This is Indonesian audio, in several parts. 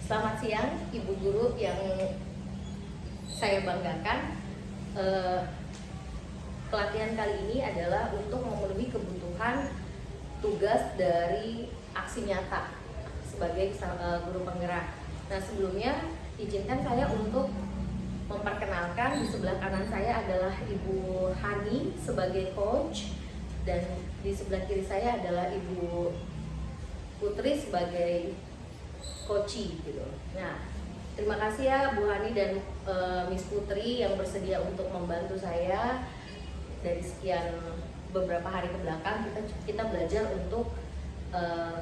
Selamat siang, Ibu Guru yang saya banggakan. Pelatihan kali ini adalah untuk memenuhi kebutuhan tugas dari aksi nyata sebagai guru penggerak. Nah, sebelumnya izinkan saya untuk memperkenalkan. Di sebelah kanan saya adalah Ibu Hani sebagai coach, dan di sebelah kiri saya adalah Ibu Putri sebagai coachee gitu. Nah, terima kasih ya Bu Hani dan Miss Putri yang bersedia untuk membantu saya. Dari sekian beberapa hari ke belakang kita belajar untuk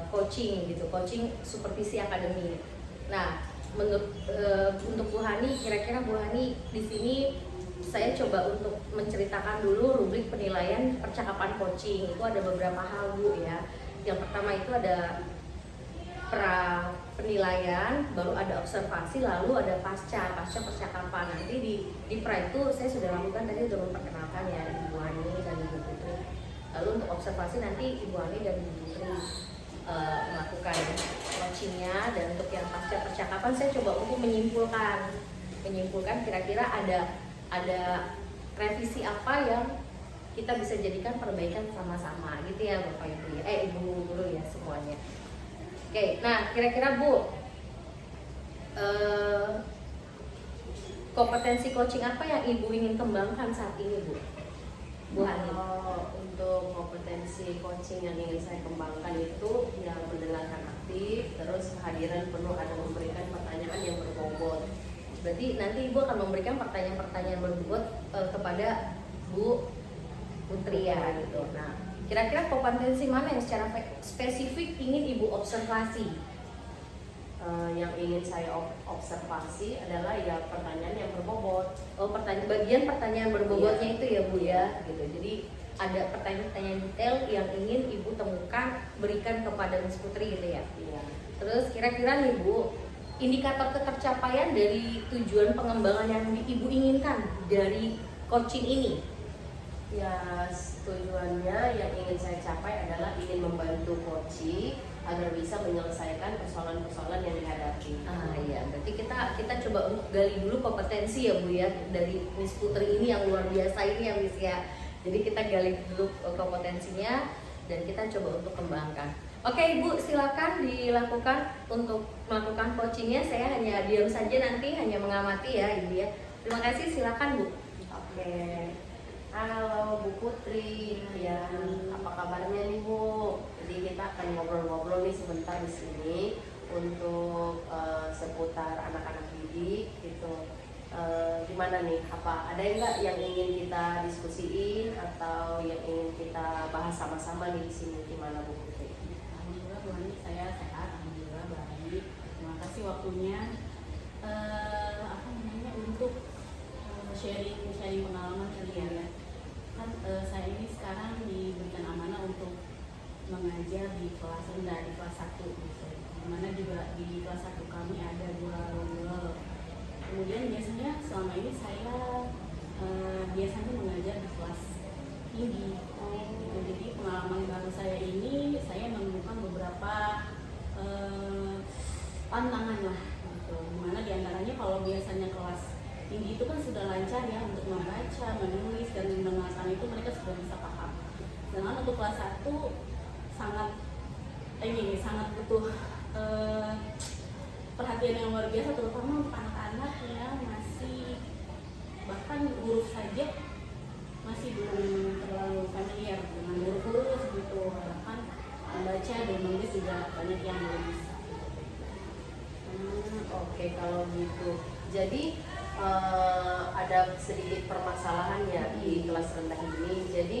coaching gitu, coaching supervisi akademi. Nah, untuk Bu Hani, kira-kira Bu Hani di sini saya coba untuk menceritakan dulu rubrik penilaian percakapan coaching. Itu ada beberapa hal Bu ya. Yang pertama itu ada pra penilaian, baru ada observasi, lalu ada pasca percakapan. Nanti di pra itu saya sudah lakukan, tadi sudah memperkenalkan ya Ibu Hani dan Ibu Putri. Lalu untuk observasi nanti Ibu Hani dan Ibu Putri melakukan coachingnya, dan untuk yang pasca percakapan saya coba untuk menyimpulkan kira-kira ada revisi apa yang kita bisa jadikan perbaikan sama-sama gitu ya Bapak Ibu ya, Ibu Guru ya semuanya. Oke, nah kira-kira Bu, kompetensi coaching apa yang Ibu ingin kembangkan saat ini Bu? Bu Hani. Untuk kompetensi coaching yang ingin saya kembangkan itu yang mendengarkan aktif, terus kehadiran penuh, ada memberikan pertanyaan yang berbobot. Berarti nanti Ibu akan memberikan pertanyaan-pertanyaan berbobot kepada Bu Putri ya gitu. Nah, kira-kira kompetensi mana yang secara spesifik ingin Ibu observasi? Yang ingin saya observasi adalah ya pertanyaan yang berbobot. Bagian pertanyaan berbobotnya Iya. itu ya Bu ya gitu. Jadi ada pertanyaan-pertanyaan detail yang ingin Ibu temukan, berikan kepada Miss Putri gitu ya. Iya. Terus kira-kira nih Bu, indikator ketercapaian dari tujuan pengembangan yang Ibu inginkan dari coaching ini? Ya, tujuannya yang ingin saya capai adalah ingin membantu coaching agar bisa menyelesaikan persoalan-persoalan yang dihadapi. Iya, berarti kita coba untuk gali dulu kompetensi ya Bu ya dari Miss Putri ini yang luar biasa ini ya Miss ya. Jadi kita gali dulu kompetensinya dan kita coba untuk kembangkan. Oke Ibu, silakan dilakukan untuk melakukan coachingnya. Saya hanya diam saja nanti, hanya mengamati ya Ibu ya. Terima kasih, silakan Bu. Oke. Halo Bu Putri, ya apa kabarnya nih Bu? Jadi kita akan ngobrol-ngobrol nih sebentar di sini untuk seputar anak-anak didik gitu. Gimana nih? Apa ada nggak yang ingin kita diskusiin atau yang ingin kita bahas sama-sama nih di sini? Gimana Bu Putri? Alhamdulillah Bu Hani, saya sehat, alhamdulillah baik. Terima kasih waktunya. Untuk sharing pengalaman kalian ya. Kan saya ini sekarang diberikan amanah untuk mengajar di kelas rendah, di kelas 1 gitu. Dimana juga di kelas 1 kami ada 2 level. Kemudian biasanya selama ini saya biasanya mengajar di kelas tinggi. Jadi pengalaman baru saya ini, saya menemukan beberapa tantangan lah gitu. Dimana diantaranya kalau biasanya kelas tinggi itu kan sudah lancar ya untuk membaca, menulis, dan mendengarkan itu mereka sudah bisa paham. Sedangkan untuk kelas 1 sangat butuh perhatian yang luar biasa, terutama untuk anak-anak yang masih bahkan huruf saja masih belum terlalu familiar dengan huruf-huruf gitu. Bahkan membaca dan menulis juga banyak yang belum bisa. Oke, kalau gitu. Jadi ada sedikit permasalahannya di kelas rendah ini. Jadi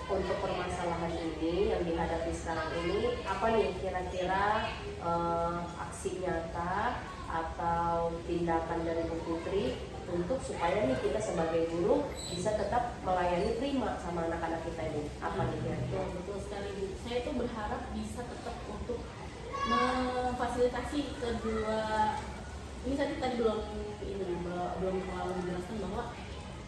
untuk permasalahan ini yang dihadapi sekarang ini apa nih kira-kira aksi nyata atau tindakan dari Bu Putri untuk supaya nih kita sebagai guru bisa tetap melayani prima sama anak-anak kita ini? Apa nih kira-kira? Betul sekali Bu. Saya itu berharap bisa tetap untuk memfasilitasi kedua. Ini tadi belum terlalu menjelaskan bahwa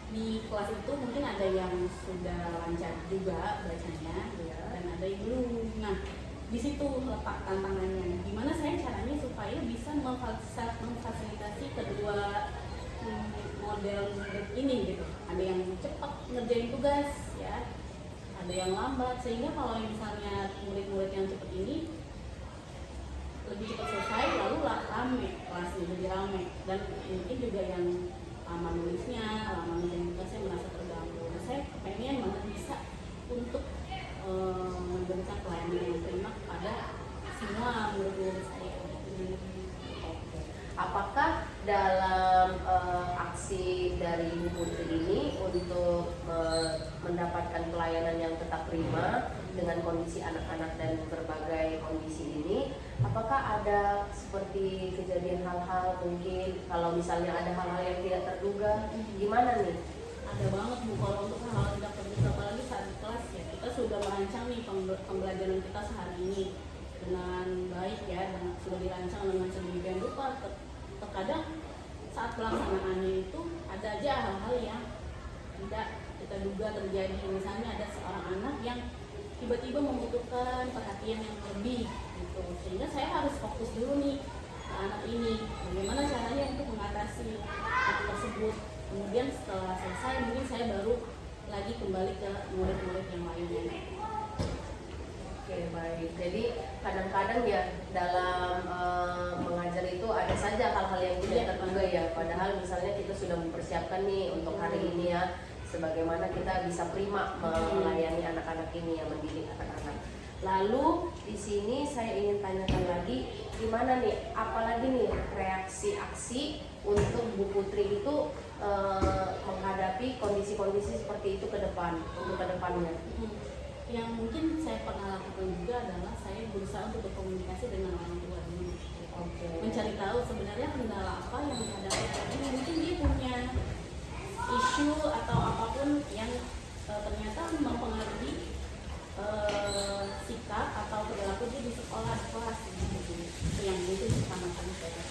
di kelas itu mungkin ada yang sudah lancar juga bacanya ya, dan ada yang belum. Nah, di situ letak tantangannya. Gimana saya caranya supaya bisa memfasilitasi kedua model murid ini gitu. Ada yang cepat ngerjain tugas ya, ada yang lambat, sehingga kalau misalnya murid-murid yang cepat ini lebih cepat selesai, lalu rame kelasnya, lebih rame, dan mungkin juga yang lama nulisnya, lama ngerjain tugasnya merasa terganggu. Nah, saya kepengen banget bisa untuk memberikan pelayanan yang prima kepada semua murid-murid saya. Oke. Apakah dalam aksi dari Ibu Putri ini untuk mendapatkan pelayanan yang tetap prima dengan kondisi anak-anak dan berbagai kondisi ini, apakah ada seperti kejadian hal-hal mungkin kalau misalnya ada hal-hal yang tidak terduga, gimana nih? Ada banget Bu, kalau untuk hal-hal tidak terduga, apalagi saat di kelas ya, kita sudah merancang nih pembelajaran kita sehari ini dengan baik ya, dan sudah dirancang dengan sedemikian rupa. Terkadang saat pelaksanaannya itu ada aja hal-hal yang tidak kita duga terjadi. Misalnya ada seorang anak yang tiba-tiba membutuhkan perhatian yang lebih gitu, sehingga saya harus fokus dulu nih ke anak ini, bagaimana caranya untuk mengatasi hal tersebut. Kemudian setelah selesai mungkin saya baru lagi kembali ke murid-murid yang lainnya. Oke, baik. Jadi kadang-kadang ya dalam mengajar itu ada saja hal-hal yang tidak terduga ya. Padahal misalnya kita sudah mempersiapkan nih untuk hari ini ya, sebagaimana kita bisa prima melayani anak-anak ini, yang mendidik anak-anak. Lalu di sini saya ingin tanyakan lagi, gimana nih, apalagi nih reaksi aksi untuk Bu Putri itu menghadapi kondisi-kondisi seperti itu ke depan, untuk ke depannya. Yang mungkin saya pernah lakukan juga adalah saya berusaha untuk berkomunikasi dengan orang tua dulu. Mencari tahu sebenarnya kendala apa yang dihadapi anak ini. Mungkin dia punya isu atau apapun yang ternyata mempengaruhi sikap atau perilaku dia di sekolah, di kelas gitu. Itu yang mungkin pertama kali saya.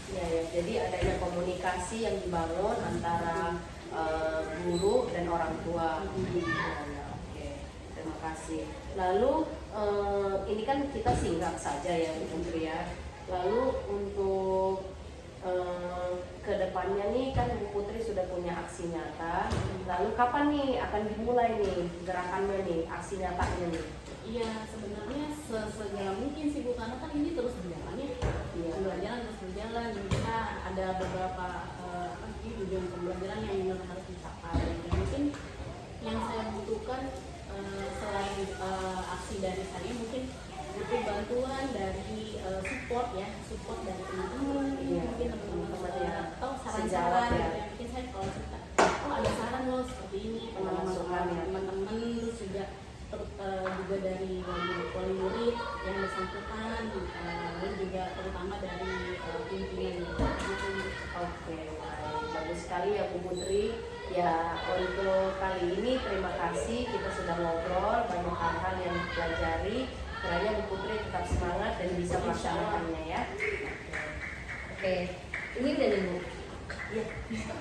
Ya, jadi adanya komunikasi yang dibangun antara guru dan orang tua. Oke, terima kasih. Lalu ini kan kita singkat saja ya Bu Putri ya. Lalu untuk kedepannya nih kan Bu Putri sudah punya aksi nyata. Lalu kapan nih akan dimulai nih gerakannya nih, aksi nyatanya nih? Iya, sebenarnya sesegera mungkin sih Bu, karena kan ini terus berjalan ya. Pembelajaran terus berjalan, dan kita ada beberapa tujuan pembelajaran yang benar harus dicapai. Dan mungkin yang saya butuhkan selain aksi dari saya, mungkin butuh bantuan dari support dari teman-teman, mungkin teman-teman ya, atau saran-saran ya. Mungkin saya kalau suka, ada saran loh seperti ini, pengalaman teman-teman, terus juga dari wali murid yang bersangkutan, lalu juga terutama dari pimpinan. Oke, bagus sekali ya Bu Putri. Ya, untuk kali ini terima kasih, kita sudah ngobrol banyak hal-hal yang dipelajari. Kiranya Bu Putri tetap semangat dan bisa melaksanakannya ya. Oke, ini udah nih Bu. Ya.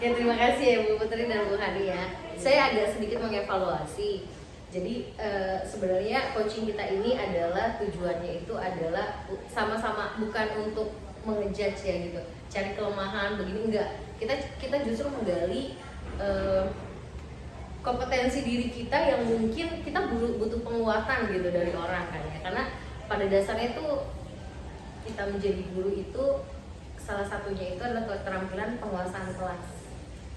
Ya, terima kasih ya Bu Putri dan Bu Hani ya. Saya agak sedikit mengevaluasi. Jadi sebenarnya coaching kita ini adalah tujuannya itu adalah sama-sama, bukan untuk mengejudge ya gitu, cari kelemahan begini, enggak. Kita justru menggali kompetensi diri kita yang mungkin kita butuh penguatan gitu dari orang kan ya. Karena pada dasarnya itu kita menjadi guru itu salah satunya itu adalah keterampilan penguasaan kelas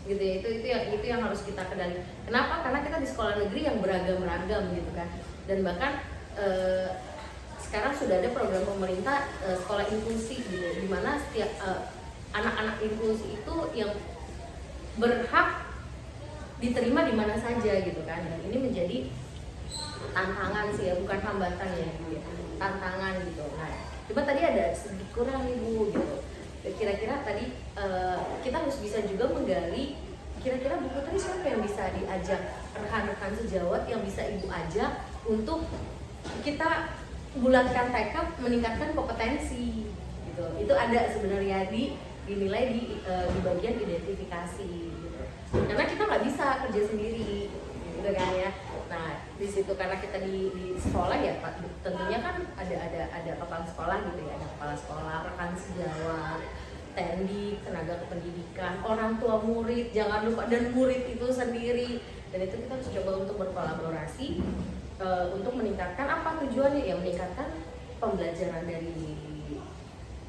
gitu ya. Itu yang harus kita kendali. Kenapa? Karena kita di sekolah negeri yang beragam-ragam gitu kan, dan bahkan sekarang sudah ada program pemerintah sekolah inklusi gitu, di mana setiap anak-anak inklusi itu yang berhak diterima di mana saja gitu kan. Dan ini menjadi tantangan sih ya, bukan hambatan ya, tantangan gitu. Nah, cuma tadi ada sedikit kurang nih Bu gitu. Kira-kira tadi kita harus bisa juga menggali kira-kira Bu Putri siapa yang bisa diajak, rekan-rekan sejawat yang bisa Ibu ajak untuk kita bulatkan tekad, meningkatkan kompetensi gitu. Itu ada sebenarnya dinilai di bagian identifikasi gitu. Karena kita nggak bisa kerja sendiri gitu kan ya. Nah, di situ karena kita di sekolah ya Pak, tentunya kan ada kepala sekolah gitu ya, ada kepala sekolah, rekan sejawat, TNI, tenaga kependidikan, orang tua murid, jangan lupa, dan murid itu sendiri. Dan itu kita harus coba untuk berkolaborasi untuk meningkatkan apa tujuannya ya, meningkatkan pembelajaran dari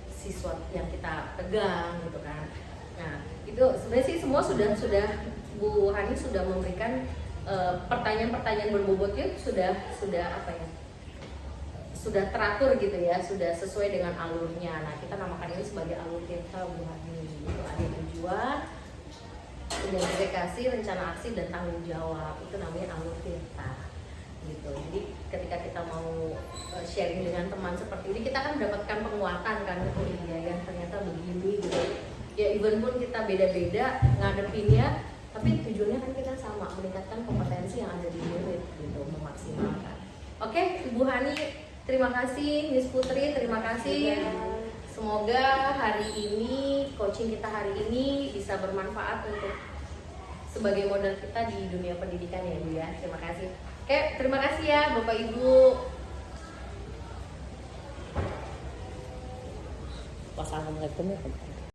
siswa yang kita pegang gitu kan. Nah itu sebenarnya sih semua sudah Bu Hani sudah memberikan pertanyaan-pertanyaan berbobotnya sudah apa ya, sudah teratur gitu ya, sudah sesuai dengan alurnya. Nah kita namakan ini sebagai alur Tirta Bu Hani. Itu ada tujuan, identifikasi, rencana aksi, dan tanggung jawab. Itu namanya alur Tirta gitu. Jadi ketika kita mau sharing dengan teman seperti ini, kita kan mendapatkan penguatan kan, oh iya ya ternyata begini gitu. Ya even pun kita beda-beda ngadepinnya, tapi tujuannya kan kita sama, meningkatkan kompetensi yang ada di murid gitu, memaksimalkan. Oke, Ibu Hani, terima kasih. Miss Putri, terima kasih. Semoga hari ini, coaching kita hari ini bisa bermanfaat untuk sebagai modal kita di dunia pendidikan ya Bu ya. Terima kasih. Oke, terima kasih ya Bapak Ibu. Wassalamualaikum.